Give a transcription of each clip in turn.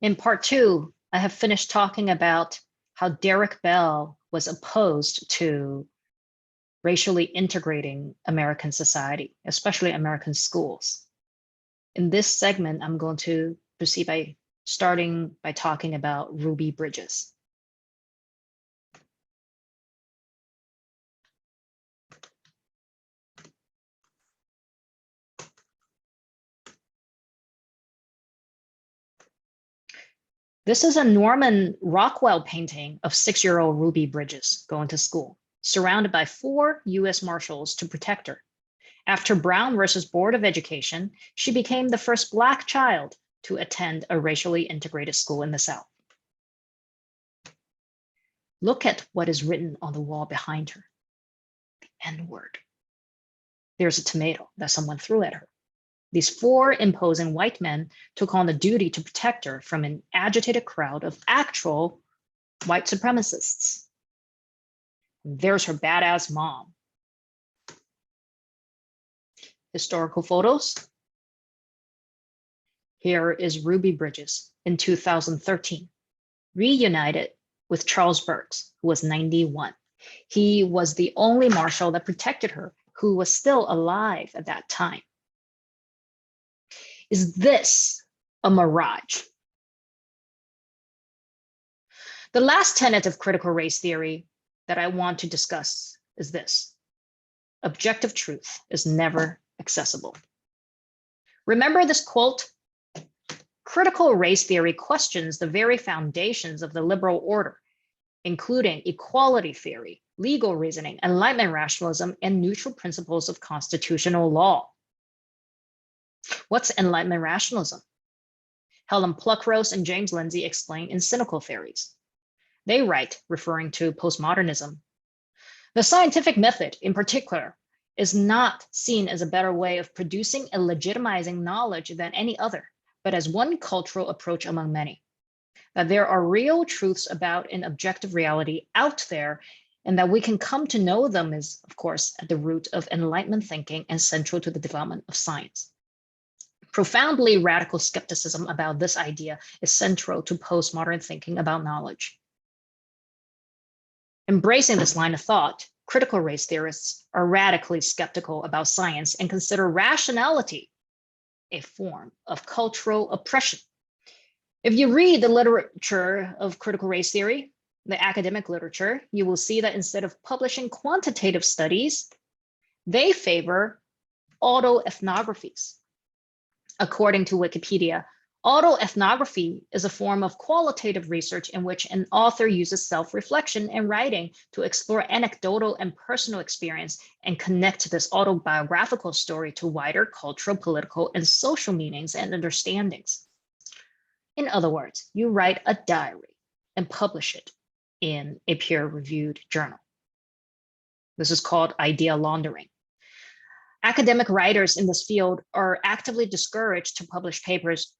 In part two, I have finished talking about how Derek Bell was opposed to racially integrating American society, especially American schools. In this segment, I'm going to proceed by starting by talking about Ruby Bridges. This is a Norman Rockwell painting of 6-year-old Ruby Bridges going to school, surrounded by 4 US Marshals to protect her. After Brown versus Board of Education, she became the first Black child to attend a racially integrated school in the South. Look at what is written on the wall behind her. The N-word. There's a tomato that someone threw at her. These 4 imposing white men took on the duty to protect her from an agitated crowd of actual white supremacists. There's her badass mom. Historical photos. Here is Ruby Bridges in 2013, reunited with Charles Burks, who was 91. He was the only marshal that protected her, who was still alive at that time. Is this a mirage? The last tenet of critical race theory that I want to discuss is this: objective truth is never accessible. Remember this quote? Critical race theory questions the very foundations of the liberal order, including equality theory, legal reasoning, Enlightenment rationalism, and neutral principles of constitutional law. What's Enlightenment rationalism? Helen Pluckrose and James Lindsay explain in Cynical Theories. They write, referring to postmodernism, the scientific method, in particular, is not seen as a better way of producing and legitimizing knowledge than any other, but as one cultural approach among many. That there are real truths about an objective reality out there, and that we can come to know them is, of course, at the root of Enlightenment thinking and central to the development of science. Profoundly radical skepticism about this idea is central to postmodern thinking about knowledge. Embracing this line of thought, critical race theorists are radically skeptical about science and consider rationality a form of cultural oppression. If you read the literature of critical race theory, the academic literature, you will see that instead of publishing quantitative studies, they favor autoethnographies. According to Wikipedia, autoethnography is a form of qualitative research in which an author uses self-reflection and writing to explore anecdotal and personal experience and connect this autobiographical story to wider cultural, political, and social meanings and understandings. In other words, you write a diary and publish it in a peer-reviewed journal. This is called idea laundering. Academic writers in this field are actively discouraged to publish papers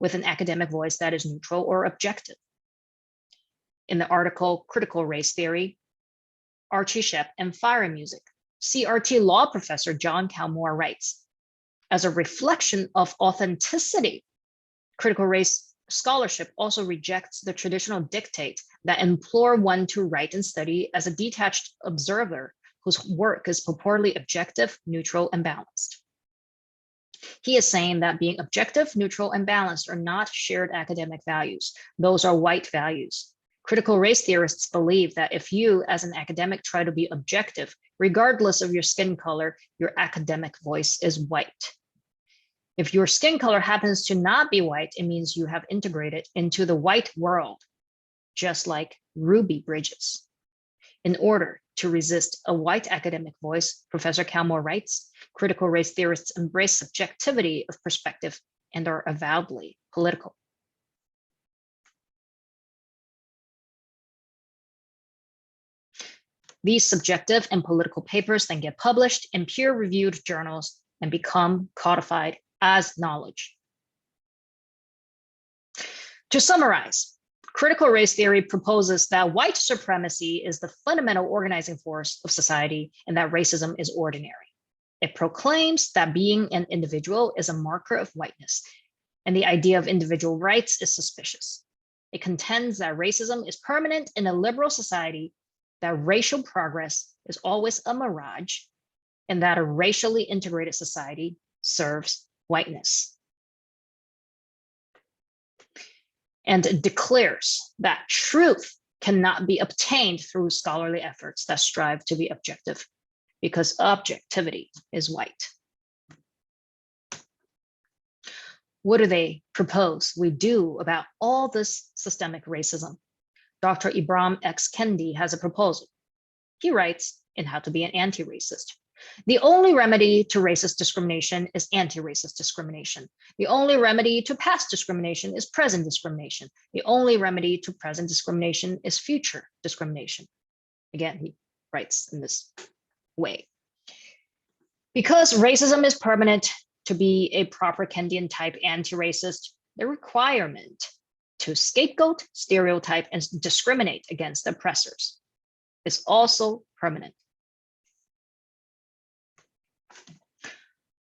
with an academic voice that is neutral or objective. In the article Critical Race Theory, Archie Shepp and Fire Music, CRT law professor John Calmore writes, as a reflection of authenticity, critical race scholarship also rejects the traditional dictate that implore one to write and study as a detached observer whose work is purportedly objective, neutral, and balanced. He is saying that being objective, neutral, and balanced are not shared academic values. Those are white values. Critical race theorists believe that if you, as an academic, try to be objective, regardless of your skin color, your academic voice is white. If your skin color happens to not be white, it means you have integrated into the white world, just like Ruby Bridges. In order to resist a white academic voice, Professor Calmore writes, critical race theorists embrace subjectivity of perspective and are avowedly political. These subjective and political papers then get published in peer-reviewed journals and become codified as knowledge. To summarize, critical race theory proposes that white supremacy is the fundamental organizing force of society and that racism is ordinary. It proclaims that being an individual is a marker of whiteness and the idea of individual rights is suspicious. It contends that racism is permanent in a liberal society, that racial progress is always a mirage, and that a racially integrated society serves whiteness. And declares that truth cannot be obtained through scholarly efforts that strive to be objective, because objectivity is white. What do they propose we do about all this systemic racism? Dr. Ibram X. Kendi has a proposal. He writes in How to Be an Anti-Racist. The only remedy to racist discrimination is anti-racist discrimination. The only remedy to past discrimination is present discrimination. The only remedy to present discrimination is future discrimination. Again, he writes in this way. Because racism is permanent, to be a proper Kendian type anti-racist, the requirement to scapegoat, stereotype, and discriminate against oppressors is also permanent.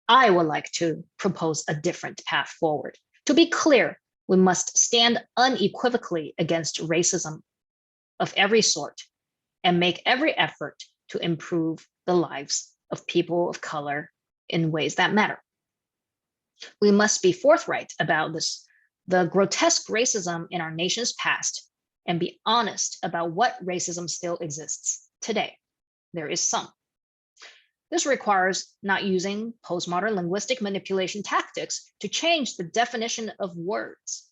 I would like to propose a different path forward. To be clear, we must stand unequivocally against racism of every sort and make every effort to improve the lives of people of color in ways that matter. We must be forthright about this, the grotesque racism in our nation's past, and be honest about what racism still exists today. There is some. This requires not using postmodern linguistic manipulation tactics to change the definition of words.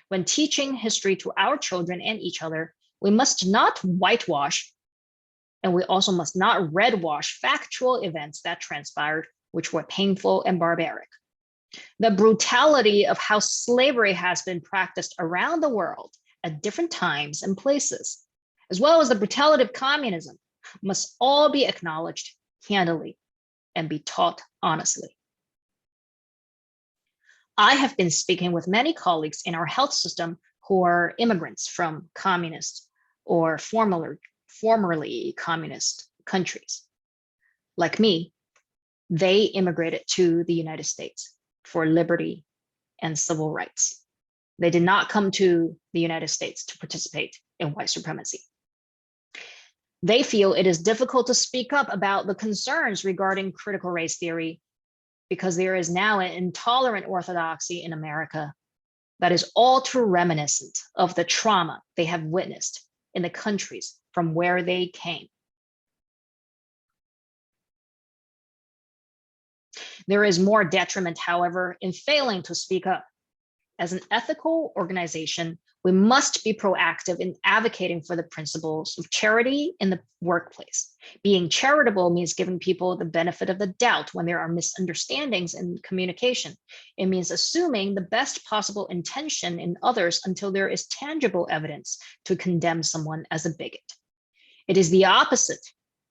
When teaching history to our children and each other, we must not whitewash, and we also must not redwash factual events that transpired, which were painful and barbaric. The brutality of how slavery has been practiced around the world at different times and places, as well as the brutality of communism, must all be acknowledged candidly and be taught honestly. I have been speaking with many colleagues in our health system who are immigrants from communist or formerly communist countries. Like me, they immigrated to the United States for liberty and civil rights. They did not come to the United States to participate in white supremacy. They feel it is difficult to speak up about the concerns regarding critical race theory because there is now an intolerant orthodoxy in America that is all too reminiscent of the trauma they have witnessed in the countries from where they came. There is more detriment, however, in failing to speak up. As an ethical organization, we must be proactive in advocating for the principles of charity in the workplace. Being charitable means giving people the benefit of the doubt when there are misunderstandings in communication. It means assuming the best possible intention in others until there is tangible evidence to condemn someone as a bigot. It is the opposite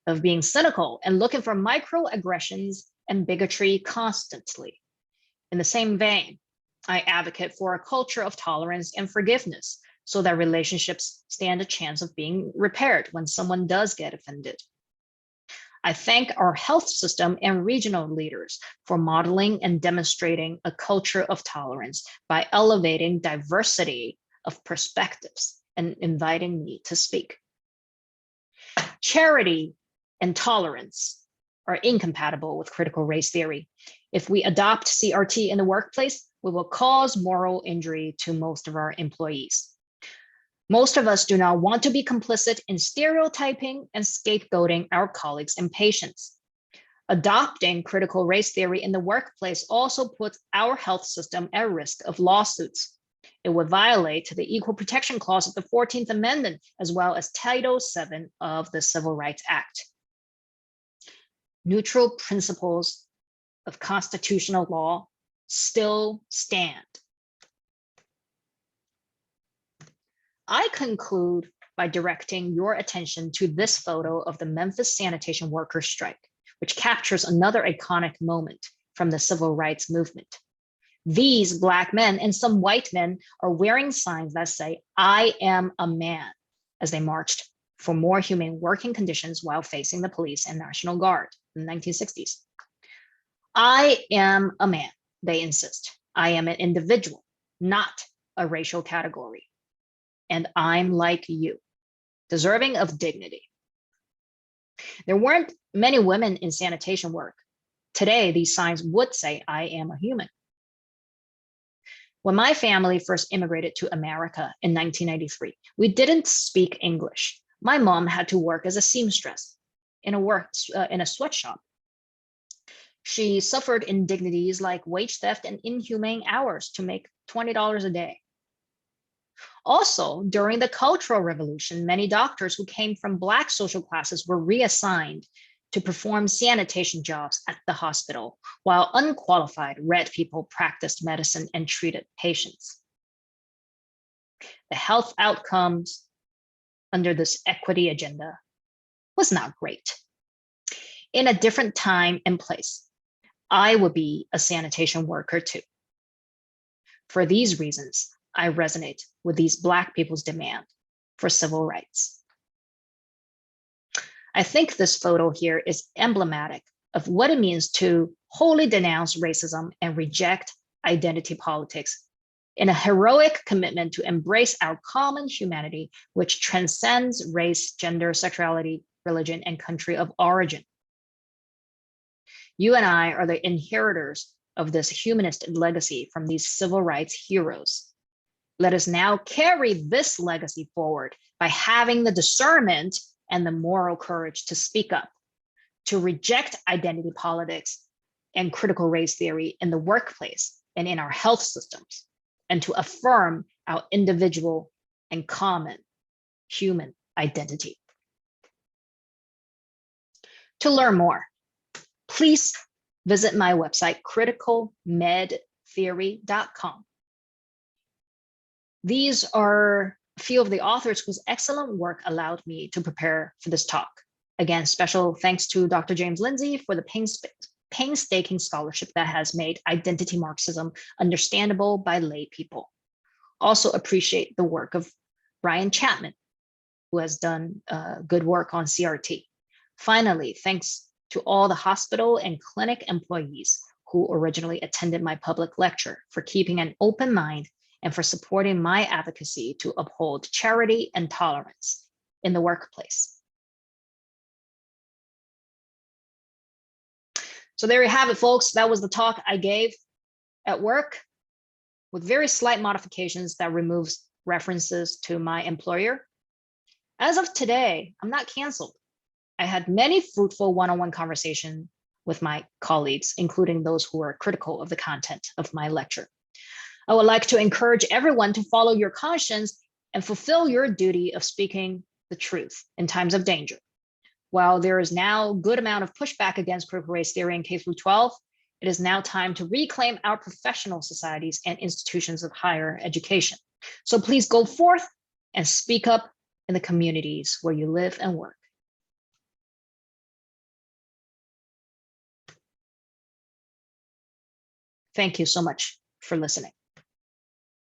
of being cynical and looking for microaggressions and bigotry constantly. In the same vein, I advocate for a culture of tolerance and forgiveness so that relationships stand a chance of being repaired when someone does get offended. I thank our health system and regional leaders for modeling and demonstrating a culture of tolerance by elevating diversity of perspectives and inviting me to speak. Charity and tolerance are incompatible with critical race theory. If we adopt CRT in the workplace, we will cause moral injury to most of our employees. Most of us do not want to be complicit in stereotyping and scapegoating our colleagues and patients. Adopting critical race theory in the workplace also puts our health system at risk of lawsuits. It would violate the Equal Protection Clause of the 14th Amendment, as well as Title VII of the Civil Rights Act. Neutral principles of constitutional law still stand. I conclude by directing your attention to this photo of the Memphis sanitation workers' strike, which captures another iconic moment from the civil rights movement. These Black men and some white men are wearing signs that say, "I am a man," as they marched for more humane working conditions while facing the police and National Guard in the 1960s. I am a man. they insist. I am an individual, not a racial category. And I'm like you, deserving of dignity. There weren't many women in sanitation work. Today, these signs would say, I am a human. When my family first immigrated to America in 1993, we didn't speak English. My mom had to work as a seamstress in a sweatshop. She suffered indignities like wage theft and inhumane hours to make $20 a day. Also, during the Cultural Revolution, many doctors who came from Black social classes were reassigned to perform sanitation jobs at the hospital, while unqualified red people practiced medicine and treated patients. The health outcomes under this equity agenda was not great. In a different time and place, I would be a sanitation worker too. For these reasons, I resonate with these Black people's demand for civil rights. I think this photo here is emblematic of what it means to wholly denounce racism and reject identity politics in a heroic commitment to embrace our common humanity, which transcends race, gender, sexuality, religion, and country of origin. You and I are the inheritors of this humanist legacy from these civil rights heroes. Let us now carry this legacy forward by having the discernment and the moral courage to speak up, to reject identity politics and critical race theory in the workplace and in our health systems, and to affirm our individual and common human identity. To learn more, please visit my website, criticalmedtheory.com. These are a few of the authors whose excellent work allowed me to prepare for this talk. Again, special thanks to Dr. James Lindsay for the painstaking scholarship that has made identity Marxism understandable by lay people. Also appreciate the work of Brian Chapman, who has done good work on CRT. Finally, thanks to all the hospital and clinic employees who originally attended my public lecture for keeping an open mind and for supporting my advocacy to uphold charity and tolerance in the workplace. So there you have it, folks. That was the talk I gave at work with very slight modifications that removes references to my employer. As of today, I'm not canceled. I had many fruitful one-on-one conversations with my colleagues, including those who are critical of the content of my lecture. I would like to encourage everyone to follow your conscience and fulfill your duty of speaking the truth in times of danger. While there is now a good amount of pushback against critical race theory in K-12, it is now time to reclaim our professional societies and institutions of higher education. So please go forth and speak up in the communities where you live and work. Thank you so much for listening.